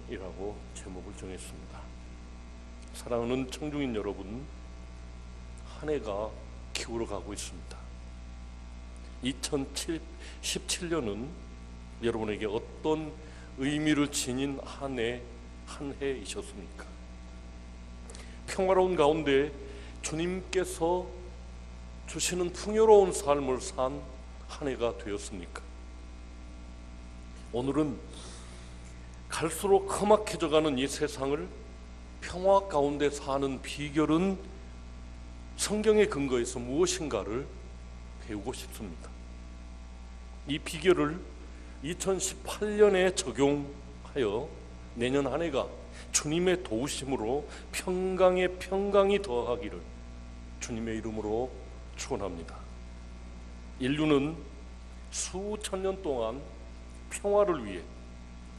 평화이라고 제목을 정했습니다. 사랑하는 청중인 여러분, 한 해가 기울어가고 있습니다. 2017년은 여러분에게 어떤 의미를 지닌 한 해이셨습니까? 평화로운 가운데 주님께서 주시는 풍요로운 삶을 산 한 해가 되었습니까? 오늘은 갈수록 험악해져가는 이 세상을 평화 가운데 사는 비결은 성경의 근거에서 무엇인가를 배우고 싶습니다. 이 비결을 2018년에 적용하여 내년 한 해가 주님의 도우심으로 평강에 평강이 더하기를 주님의 이름으로 축원합니다. 인류는 수천 년 동안 평화를 위해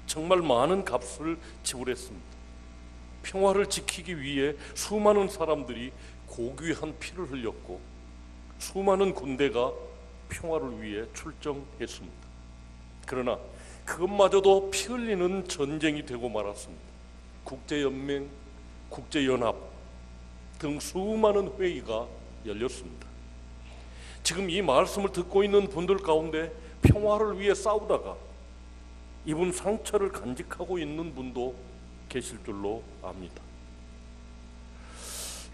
정말 많은 값을 지불했습니다. 평화를 지키기 위해 수많은 사람들이 고귀한 피를 흘렸고 수많은 군대가 평화를 위해 출정했습니다. 그러나 그것마저도 피 흘리는 전쟁이 되고 말았습니다. 국제연맹, 국제연합 등 수많은 회의가 열렸습니다. 지금 이 말씀을 듣고 있는 분들 가운데 평화를 위해 싸우다가 입은 상처를 간직하고 있는 분도 계실 줄로 압니다.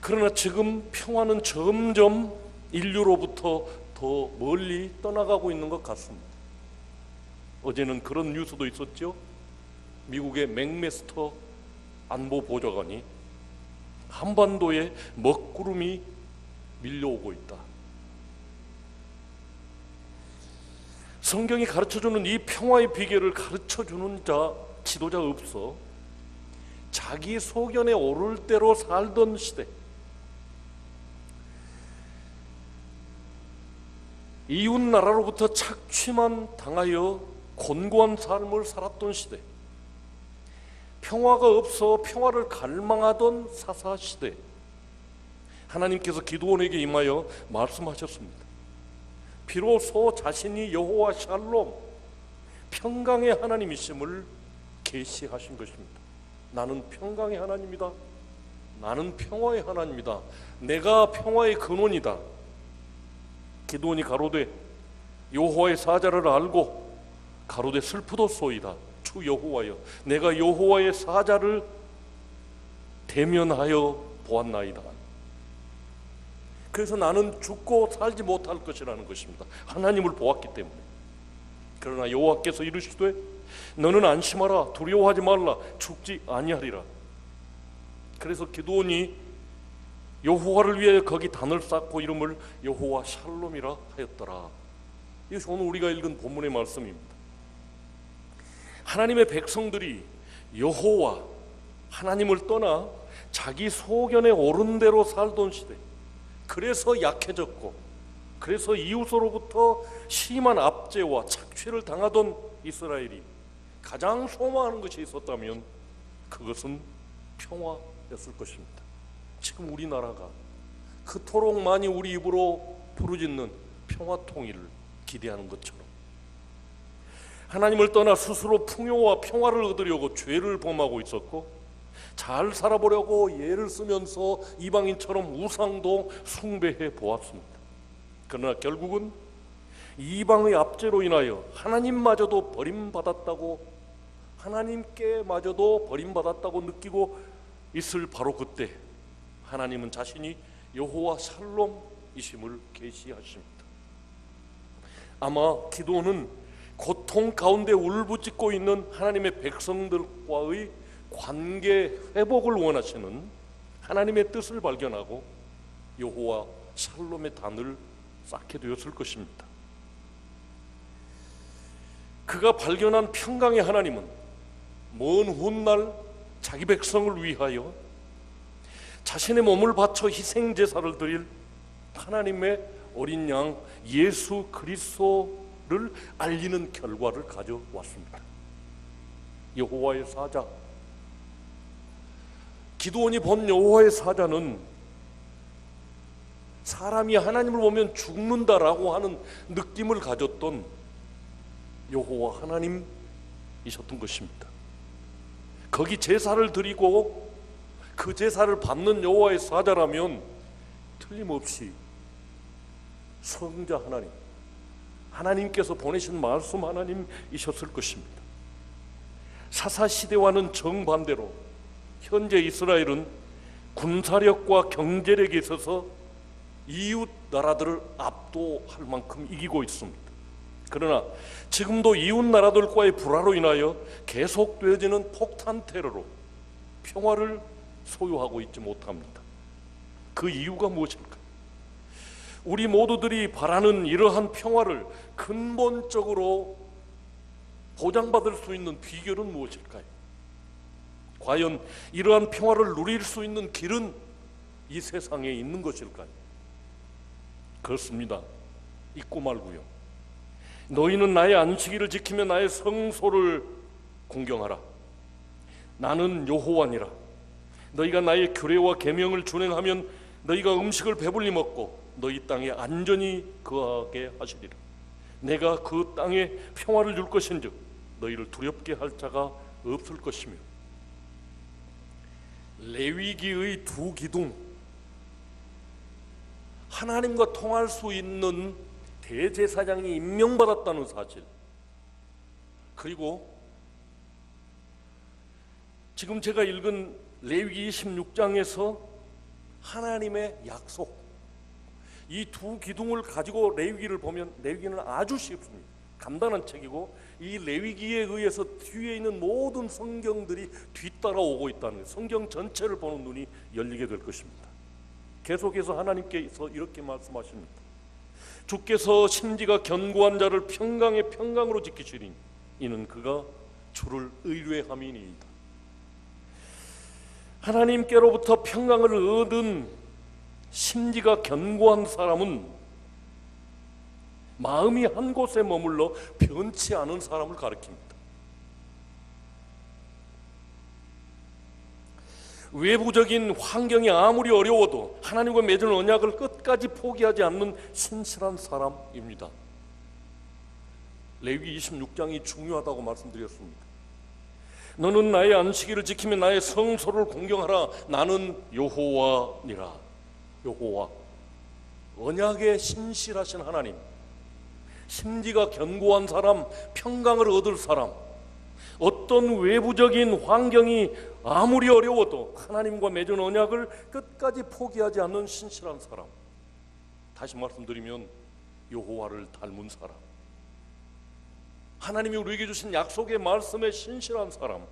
그러나 지금 평화는 점점 인류로부터 더 멀리 떠나가고 있는 것 같습니다. 어제는 그런 뉴스도 있었죠. 미국의 맥메스터 안보보좌관이 한반도에 먹구름이 밀려오고 있다. 성경이 가르쳐주는 이 평화의 비결을 가르쳐주는 지도자 없어 자기 소견에 오를 대로 살던 시대, 이웃 나라로부터 착취만 당하여 곤고한 삶을 살았던 시대, 평화가 없어 평화를 갈망하던 사사시대, 하나님께서 기드온에게 임하여 말씀하셨습니다. 비로소 자신이 여호와 샬롬, 평강의 하나님이심을 계시하신 것입니다. 나는 평강의 하나님이다. 나는 평화의 하나님이다. 내가 평화의 근원이다. 기드온이 가로되 여호와의 사자를 알고 가로되 슬프도소이다. 주 여호와여, 내가 여호와의 사자를 대면하여 보았나이다. 그래서 나는 죽고 살지 못할 것이라는 것입니다. 하나님을 보았기 때문에. 그러나 여호와께서 이르시되 너는 안심하라, 두려워하지 말라, 죽지 아니하리라. 그래서 기드온이 여호와를 위해 거기 단을 쌓고 이름을 여호와 샬롬이라 하였더라. 이것이 오늘 우리가 읽은 본문의 말씀입니다. 하나님의 백성들이 여호와 하나님을 떠나 자기 소견에 오른 대로 살던 시대, 그래서 약해졌고 그래서 이웃으로부터 심한 압제와 착취를 당하던 이스라엘이 가장 소망하는 것이 있었다면 그것은 평화였을 것입니다. 지금 우리나라가 그토록 많이 우리 입으로 부르짖는 평화 통일을 기대하는 것처럼 하나님을 떠나 스스로 풍요와 평화를 얻으려고 죄를 범하고 있었고 잘 살아보려고 예를 쓰면서 이방인처럼 우상도 숭배해 보았습니다. 그러나 결국은 이방의 압제로 인하여 하나님마저도 버림받았다고, 하나님께마저도 버림받았다고 느끼고 있을 바로 그때 하나님은 자신이 여호와 샬롬이심을 계시하십니다. 아마 기도는 고통 가운데 울부짖고 있는 하나님의 백성들과의 관계 회복을 원하시는 하나님의 뜻을 발견하고 여호와 샬롬의 단을 쌓게 되었을 것입니다. 그가 발견한 평강의 하나님은 먼 훗날 자기 백성을 위하여 자신의 몸을 바쳐 희생 제사를 드릴 하나님의 어린 양 예수 그리스도를 알리는 결과를 가져왔습니다. 여호와의 사자, 기드온이 본 여호와의 사자는 사람이 하나님을 보면 죽는다라고 하는 느낌을 가졌던 여호와 하나님이셨던 것입니다. 거기 제사를 드리고 그 제사를 받는 여호와의 사자라면 틀림없이 성자 하나님, 하나님께서 보내신 말씀 하나님이셨을 것입니다. 사사시대와는 정반대로 현재 이스라엘은 군사력과 경제력에 있어서 이웃 나라들을 압도할 만큼 이기고 있습니다. 그러나 지금도 이웃 나라들과의 불화로 인하여 계속되어지는 폭탄 테러로 평화를 소유하고 있지 못합니다. 그 이유가 무엇일까요? 우리 모두들이 바라는 이러한 평화를 근본적으로 보장받을 수 있는 비결은 무엇일까요? 과연 이러한 평화를 누릴 수 있는 길은 이 세상에 있는 것일까요? 그렇습니다. 있고 말고요. 너희는 나의 안식일을 지키며 나의 성소를 공경하라. 나는 여호와니라. 너희가 나의 규례와 계명을 준행하면 너희가 음식을 배불리 먹고 너희 땅에 안전히 거하게 하시리라. 내가 그 땅에 평화를 줄 것인즉 너희를 두렵게 할 자가 없을 것이며. 레위기의 두 기둥, 하나님과 통할 수 있는 대제사장이 임명받았다는 사실, 그리고 지금 제가 읽은 레위기 26장에서 하나님의 약속, 이 두 기둥을 가지고 레위기를 보면 레위기는 아주 쉽습니다. 간단한 책이고 이 레위기에 의해서 뒤에 있는 모든 성경들이 뒤따라오고 있다는 거예요. 성경 전체를 보는 눈이 열리게 될 것입니다. 계속해서 하나님께서 이렇게 말씀하십니다. 주께서 심지가 견고한 자를 평강의 평강으로 지키시리니 이는 그가 주를 의뢰함이니이다. 하나님께로부터 평강을 얻은 심지가 견고한 사람은 마음이 한 곳에 머물러 변치 않은 사람을 가리킵니다. 외부적인 환경이 아무리 어려워도 하나님과 맺은 언약을 끝까지 포기하지 않는 신실한 사람입니다. 레위기 26장이 중요하다고 말씀드렸습니다. 너는 나의 안식일을 지키며 나의 성소를 공경하라. 나는 여호와니라. 여호와, 언약에 신실하신 하나님, 심지가 견고한 사람, 평강을 얻을 사람, 어떤 외부적인 환경이 아무리 어려워도 하나님과 맺은 언약을 끝까지 포기하지 않는 신실한 사람, 다시 말씀드리면 여호와를 닮은 사람, 하나님이 우리에게 주신 약속의 말씀에 신실한 사람,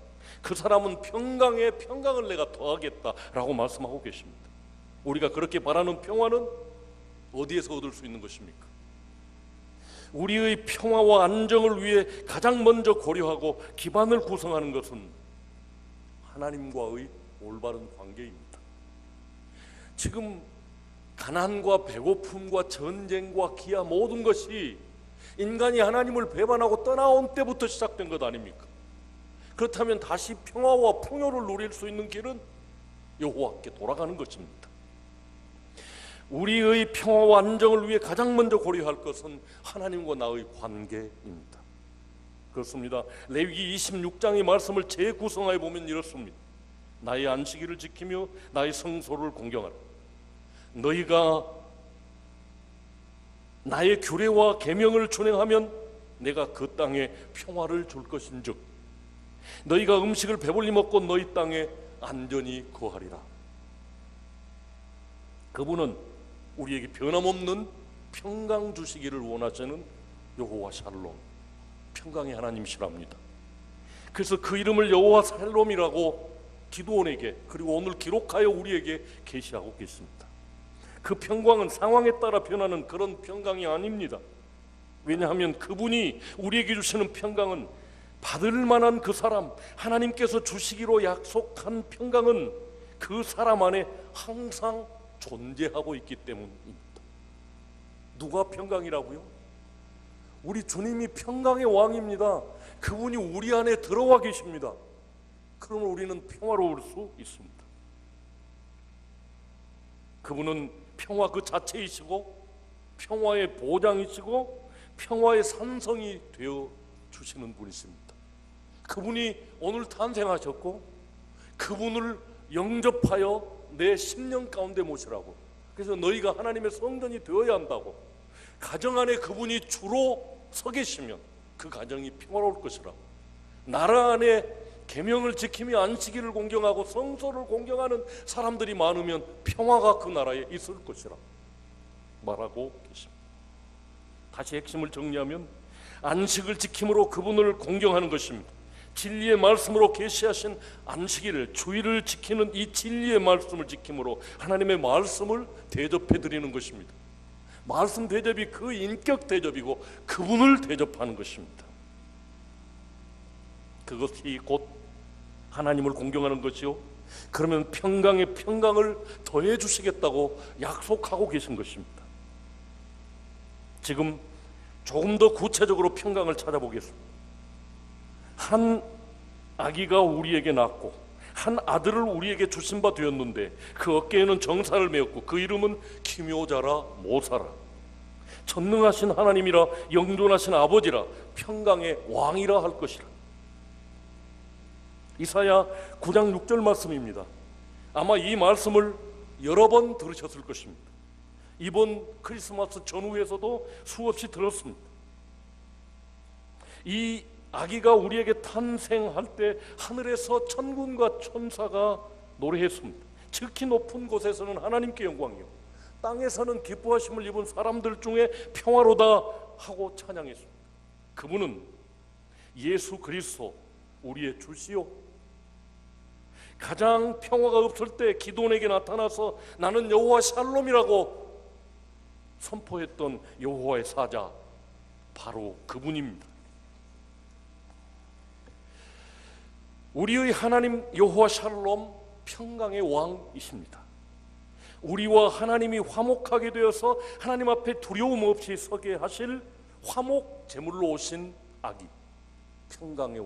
그 사람은 평강에 평강을 내가 더하겠다라고 말씀하고 계십니다. 우리가 그렇게 바라는 평화는 어디에서 얻을 수 있는 것입니까? 우리의 평화와 안정을 위해 가장 먼저 고려하고 기반을 구성하는 것은 하나님과의 올바른 관계입니다. 지금 가난과 배고픔과 전쟁과 기아 모든 것이 인간이 하나님을 배반하고 떠나온 때부터 시작된 것 아닙니까? 그렇다면 다시 평화와 풍요를 누릴 수 있는 길은 여호와께 돌아가는 것입니다. 우리의 평화와 안정을 위해 가장 먼저 고려할 것은 하나님과 나의 관계입니다. 그렇습니다. 레위기 26장의 말씀을 재구성하여 보면 이렇습니다. 나의 안식일을 지키며 나의 성소를 공경하라. 너희가 나의 규례와 계명을 준행하면 내가 그 땅에 평화를 줄 것인즉 너희가 음식을 배불리 먹고 너희 땅에 안전히 거하리라. 그분은 우리에게 변함없는 평강 주시기를 원하시는 여호와 샬롬, 평강의 하나님이시랍니다. 그래서 그 이름을 여호와 샬롬이라고 기드온에게 그리고 오늘 기록하여 우리에게 계시하고 계십니다. 그 평강은 상황에 따라 변하는 그런 평강이 아닙니다. 왜냐하면 그분이 우리에게 주시는 평강은 받을 만한 그 사람, 하나님께서 주시기로 약속한 평강은 그 사람 안에 항상 존재하고 있기 때문입니다. 누가 평강이라고요? 우리 주님이 평강의 왕입니다. 그분이 우리 안에 들어와 계십니다. 그러면 우리는 평화로울 수 있습니다. 그분은 평화 그 자체이시고 평화의 보장이시고 평화의 산성이 되어 주시는 분이십니다. 그분이 오늘 탄생하셨고 그분을 영접하여 내 심령 가운데 모시라고. 그래서 너희가 하나님의 성전이 되어야 한다고. 가정 안에 그분이 주로 서 계시면 그 가정이 평화로울 것이라고. 나라 안에 계명을 지키며 안식일을 공경하고 성소를 공경하는 사람들이 많으면 평화가 그 나라에 있을 것이라 말하고 계십니다. 다시 핵심을 정리하면 안식을 지킴으로 그분을 공경하는 것입니다. 진리의 말씀으로 계시하신 안식일을, 주일을 지키는 이 진리의 말씀을 지킴으로 하나님의 말씀을 대접해 드리는 것입니다. 말씀 대접이 그 인격 대접이고 그분을 대접하는 것입니다. 그것이 곧 하나님을 공경하는 것이요, 그러면 평강에 평강을 더해 주시겠다고 약속하고 계신 것입니다. 지금 조금 더 구체적으로 평강을 찾아보겠습니다. 한 아기가 우리에게 낳고 한 아들을 우리에게 주신 바 되었는데 그 어깨에는 정사를 메었고 그 이름은 기묘자라 모사라, 전능하신 하나님이라 영존하신 아버지라 평강의 왕이라 할 것이라. 이사야 9장 6절 말씀입니다. 아마 이 말씀을 여러 번 들으셨을 것입니다. 이번 크리스마스 전후에서도 수없이 들었습니다. 이 아기가 우리에게 탄생할 때 하늘에서 천군과 천사가 노래했습니다. 지극히 높은 곳에서는 하나님께 영광이요, 땅에서는 기뻐하심을 입은 사람들 중에 평화로다 하고 찬양했습니다. 그분은 예수 그리스도 우리의 주시요, 가장 평화가 없을 때 기도원에게 나타나서 나는 여호와 샬롬이라고 선포했던 여호와의 사자, 바로 그분입니다. 우리의 하나님 여호와 샬롬, 평강의 왕이십니다. 우리와 하나님이 화목하게 되어서 하나님 앞에 두려움 없이 서게 하실 화목 제물로 오신 아기, 평강의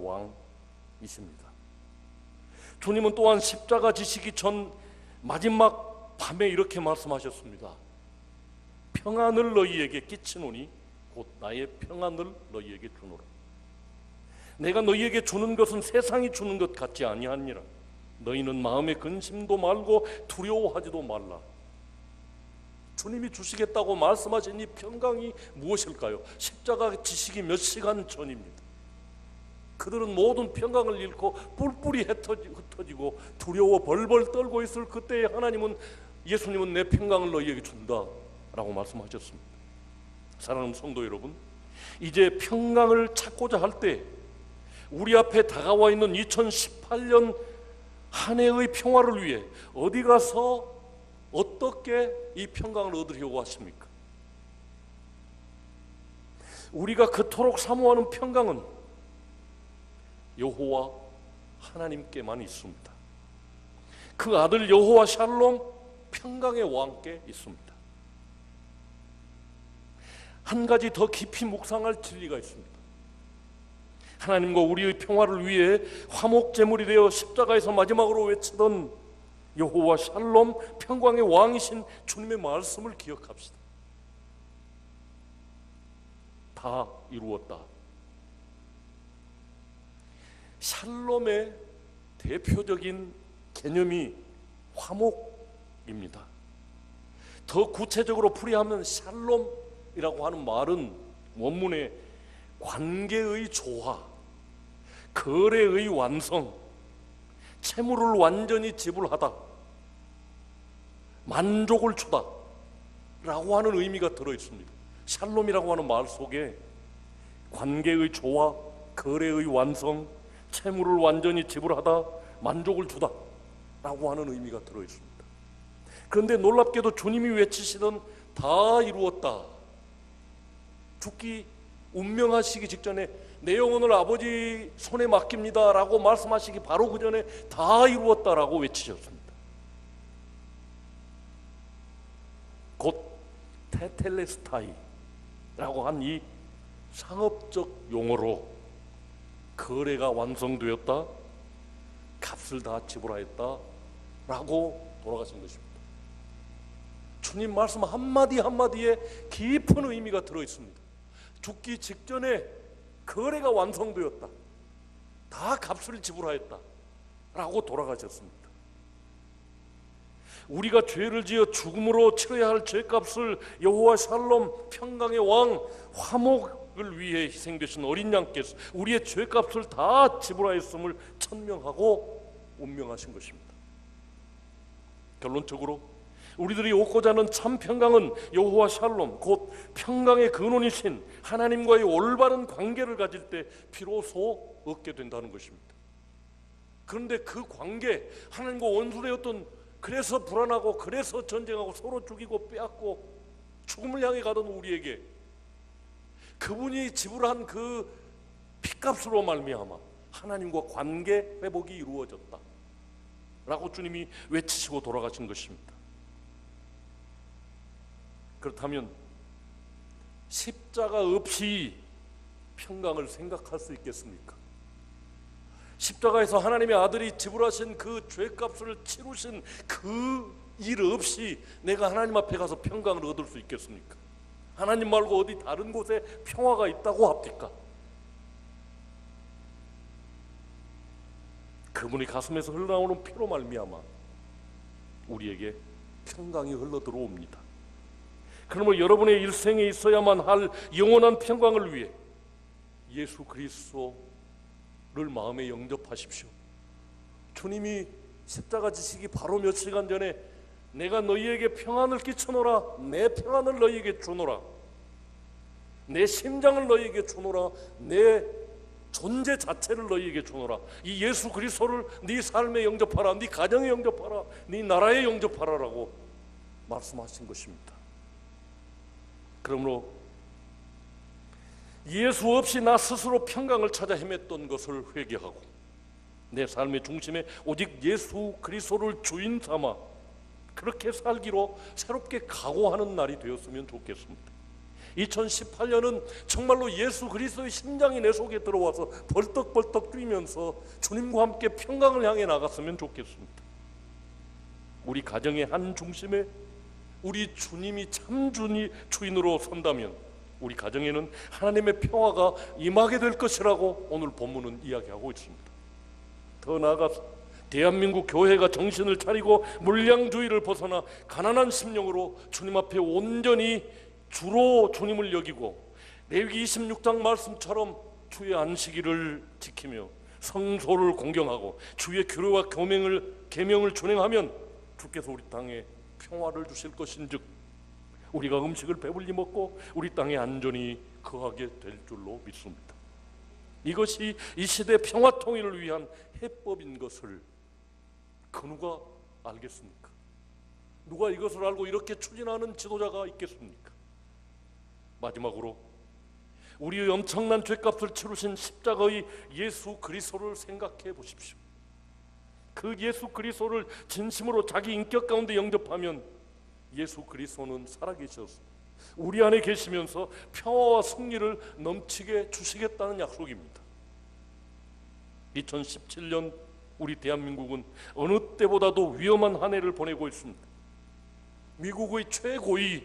왕이십니다. 주님은 또한 십자가 지시기 전 마지막 밤에 이렇게 말씀하셨습니다. 평안을 너희에게 끼치노니 곧 나의 평안을 너희에게 주노라. 내가 너희에게 주는 것은 세상이 주는 것 같지 아니하니라. 너희는 마음에 근심도 말고 두려워하지도 말라. 주님이 주시겠다고 말씀하신 이 평강이 무엇일까요? 십자가 지시기 몇 시간 전입니다. 그들은 모든 평강을 잃고 뿔뿔이 흩어지고 두려워 벌벌 떨고 있을 그때에 하나님은, 예수님은 내 평강을 너희에게 준다 라고 말씀하셨습니다. 사랑하는 성도 여러분, 이제 평강을 찾고자 할 때 우리 앞에 다가와 있는 2018년 한 해의 평화를 위해 어디 가서 어떻게 이 평강을 얻으려고 하십니까? 우리가 그토록 사모하는 평강은 여호와 하나님께만 있습니다. 그 아들 여호와 샬롬, 평강의 왕께 있습니다. 한 가지 더 깊이 묵상할 진리가 있습니다. 하나님과 우리의 평화를 위해 화목제물이 되어 십자가에서 마지막으로 외치던 여호와 샬롬, 평강의 왕이신 주님의 말씀을 기억합시다. 다 이루었다. 샬롬의 대표적인 개념이 화목입니다. 더 구체적으로 풀이하면 샬롬이라고 하는 말은 원문에 관계의 조화, 거래의 완성, 채무를 완전히 지불하다, 만족을 주다 라고 하는 의미가 들어있습니다. 샬롬이라고 하는 말 속에 관계의 조화, 거래의 완성, 채무를 완전히 지불하다, 만족을 주다 라고 하는 의미가 들어있습니다. 그런데 놀랍게도 주님이 외치시던 다 이루었다, 죽기 운명하시기 직전에 내 영혼을 아버지 손에 맡깁니다 라고 말씀하시기 바로 그 전에 다 이루었다라고 외치셨습니다. 곧 테텔레스타이 라고 한 이 상업적 용어로 거래가 완성되었다, 값을 다 지불하였다 라고 돌아가신 것입니다. 주님 말씀 한마디 한마디에 깊은 의미가 들어있습니다. 죽기 직전에 거래가 완성되었다, 다 값을 지불하였다, 라고 돌아가셨습니다. 우리가 죄를 지어 죽음으로 치러야 할 죄값을 여호와 샬롬 평강의 왕 화목을 위해 희생되신 어린 양께서 우리의 죄값을 다 지불하였음을 천명하고 운명하신 것입니다. 결론적으로 우리들이 얻고자 하는 참 평강은 여호와 샬롬, 곧 평강의 근원이신 하나님과의 올바른 관계를 가질 때 비로소 얻게 된다는 것입니다. 그런데 그 관계, 하나님과 원수되었던, 그래서 불안하고 그래서 전쟁하고 서로 죽이고 빼앗고 죽음을 향해 가던 우리에게 그분이 지불한 그 피값으로 말미암아 하나님과 관계 회복이 이루어졌다 라고 주님이 외치시고 돌아가신 것입니다. 그렇다면 십자가 없이 평강을 생각할 수 있겠습니까? 십자가에서 하나님의 아들이 지불하신 그 죄값을 치루신 그 일 없이 내가 하나님 앞에 가서 평강을 얻을 수 있겠습니까? 하나님 말고 어디 다른 곳에 평화가 있다고 합니까? 그분의 가슴에서 흘러나오는 피로 말미암아 우리에게 평강이 흘러 들어옵니다. 그러므로 여러분의 일생에 있어야만 할 영원한 평강을 위해 예수 그리스도를 마음에 영접하십시오. 주님이 십자가 지시기 바로 몇 시간 전에 내가 너희에게 평안을 끼쳐노라, 내 평안을 너희에게 주노라, 내 심장을 너희에게 주노라, 내 존재 자체를 너희에게 주노라. 이 예수 그리스도를 네 삶에 영접하라, 네 가정에 영접하라, 네 나라에 영접하라라고 말씀하신 것입니다. 그러므로 예수 없이 나 스스로 평강을 찾아 헤맸던 것을 회개하고 내 삶의 중심에 오직 예수 그리스도를 주인 삼아 그렇게 살기로 새롭게 각오하는 날이 되었으면 좋겠습니다. 2018년은 정말로 예수 그리스도의 심장이 내 속에 들어와서 벌떡벌떡 뛰면서 주님과 함께 평강을 향해 나갔으면 좋겠습니다. 우리 가정의 한 중심에 우리 주님이 참 주인으로 선다면 우리 가정에는 하나님의 평화가 임하게 될 것이라고 오늘 본문은 이야기하고 있습니다. 더 나아가서 대한민국 교회가 정신을 차리고 물량주의를 벗어나 가난한 심령으로 주님 앞에 온전히 주로 주님을 여기고 레위기 26장 말씀처럼 주의 안식일을 지키며 성소를 공경하고 주의 규례와 계명을 준행하면 주께서 우리 땅에 평화를 주실 것인즉 우리가 음식을 배불리 먹고 우리 땅에 안전히 거하게 될 줄로 믿습니다. 이것이 이 시대 평화 통일을 위한 해법인 것을 그 누가 알겠습니까? 누가 이것을 알고 이렇게 추진하는 지도자가 있겠습니까? 마지막으로 우리의 엄청난 죄값을 치르신 십자가의 예수 그리스도를 생각해 보십시오. 그 예수 그리스도를 진심으로 자기 인격 가운데 영접하면 예수 그리스도는 살아계셔서 우리 안에 계시면서 평화와 승리를 넘치게 주시겠다는 약속입니다. 2017년 우리 대한민국은 어느 때보다도 위험한 한 해를 보내고 있습니다. 미국의 최고위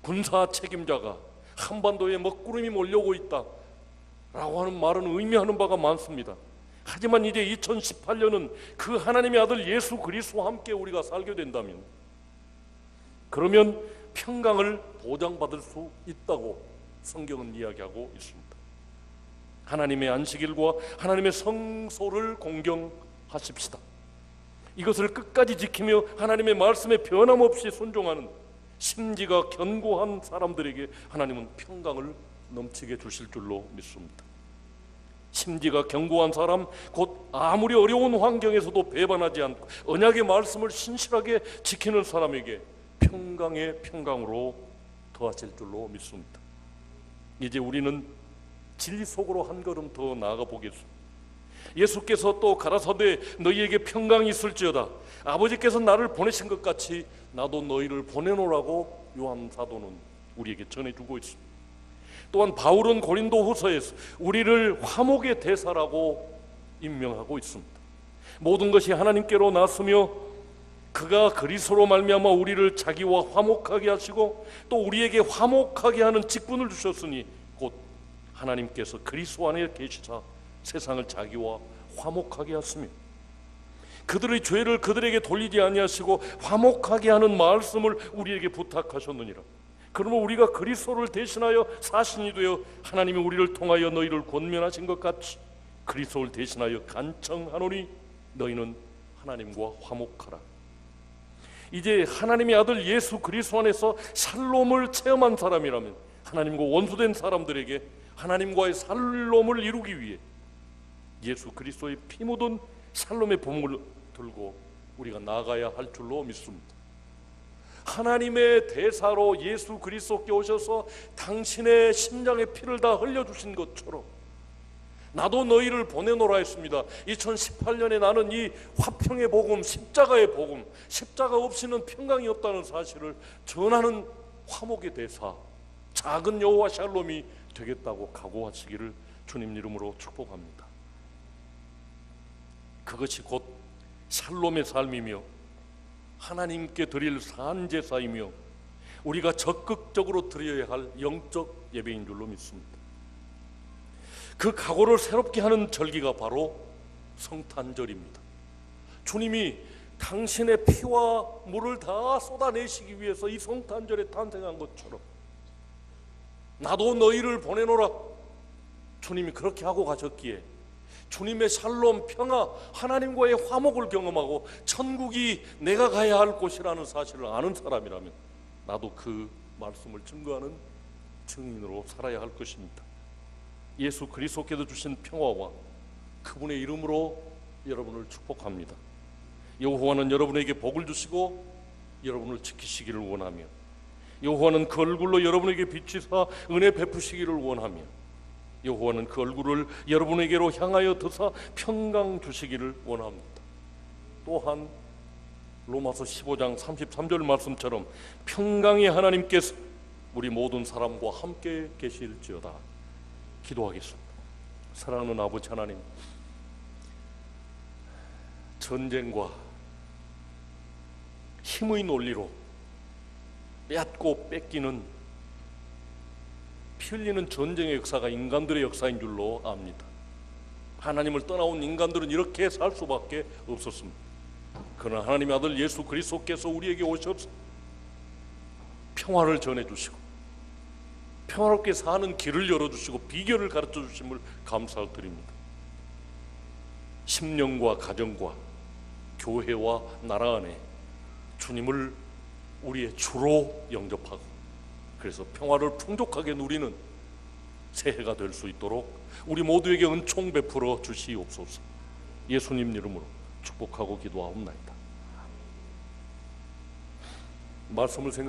군사 책임자가 한반도에 먹구름이 몰려오고 있다라고 하는 말은 의미하는 바가 많습니다. 하지만 이제 2018년은 그 하나님의 아들 예수 그리스도와 함께 우리가 살게 된다면 그러면 평강을 보장받을 수 있다고 성경은 이야기하고 있습니다. 하나님의 안식일과 하나님의 성소를 공경하십시다. 이것을 끝까지 지키며 하나님의 말씀에 변함없이 순종하는 심지가 견고한 사람들에게 하나님은 평강을 넘치게 주실 줄로 믿습니다. 심지가 견고한 사람, 곧 아무리 어려운 환경에서도 배반하지 않고 언약의 말씀을 신실하게 지키는 사람에게 평강의 평강으로 더하실 줄로 믿습니다. 이제 우리는 진리 속으로 한 걸음 더 나아가 보겠습니다. 예수께서 또 가라사대 너희에게 평강이 있을지어다 아버지께서 나를 보내신 것 같이 나도 너희를 보내노라고 요한 사도는 우리에게 전해주고 있습니다. 또한 바울은 고린도 후서에서 우리를 화목의 대사라고 임명하고 있습니다. 모든 것이 하나님께로 났으며 그가 그리스도로 말미암아 우리를 자기와 화목하게 하시고 또 우리에게 화목하게 하는 직분을 주셨으니 곧 하나님께서 그리스도 안에 계시사 세상을 자기와 화목하게 하시며 그들의 죄를 그들에게 돌리지 아니하시고 화목하게 하는 말씀을 우리에게 부탁하셨느니라. 그러면 우리가 그리스도를 대신하여 사신이 되어 하나님이 우리를 통하여 너희를 권면하신 것 같이 그리스도를 대신하여 간청하노니 너희는 하나님과 화목하라. 이제 하나님의 아들 예수 그리스도 안에서 샬롬을 체험한 사람이라면 하나님과 원수된 사람들에게 하나님과의 샬롬을 이루기 위해 예수 그리스도의 피 묻은 샬롬의 보물을 들고 우리가 나아가야 할 줄로 믿습니다. 하나님의 대사로 예수 그리스도께 오셔서 당신의 심장의 피를 다 흘려주신 것처럼 나도 너희를 보내노라 했습니다. 2018년에 나는 이 화평의 복음, 십자가의 복음, 십자가 없이는 평강이 없다는 사실을 전하는 화목의 대사, 작은 여호와 샬롬이 되겠다고 각오하시기를 주님 이름으로 축복합니다. 그것이 곧 샬롬의 삶이며 하나님께 드릴 산제사이며 우리가 적극적으로 드려야 할 영적 예배인 줄로 믿습니다. 그 각오를 새롭게 하는 절기가 바로 성탄절입니다. 주님이 당신의 피와 물을 다 쏟아내시기 위해서 이 성탄절에 탄생한 것처럼 나도 너희를 보내노라, 주님이 그렇게 하고 가셨기에 주님의 샬롬, 평화, 하나님과의 화목을 경험하고 천국이 내가 가야 할 곳이라는 사실을 아는 사람이라면 나도 그 말씀을 증거하는 증인으로 살아야 할 것입니다. 예수 그리스도께서 주신 평화와 그분의 이름으로 여러분을 축복합니다. 여호와는 여러분에게 복을 주시고 여러분을 지키시기를 원하며 여호와는 그 얼굴로 여러분에게 비치사 은혜 베푸시기를 원하며 여호와는 그 얼굴을 여러분에게로 향하여 드사 평강 주시기를 원합니다. 또한 로마서 15장 33절 말씀처럼 평강의 하나님께서 우리 모든 사람과 함께 계실지어다. 기도하겠습니다. 사랑하는 아버지 하나님, 전쟁과 힘의 논리로 빼앗고 뺏기는 피 흘리는 전쟁의 역사가 인간들의 역사인 줄로 압니다. 하나님을 떠나온 인간들은 이렇게 살 수밖에 없었습니다. 그러나 하나님의 아들 예수 그리스도께서 우리에게 오셔서 평화를 전해주시고 평화롭게 사는 길을 열어주시고 비결을 가르쳐주심을 감사드립니다. 심령과 가정과 교회와 나라 안에 주님을 우리의 주로 영접하고 그래서 평화를 풍족하게 누리는 새해가 될 수 있도록 우리 모두에게 은총 베풀어 주시옵소서. 예수님 이름으로 축복하고 기도하옵나이다. 말씀을 생각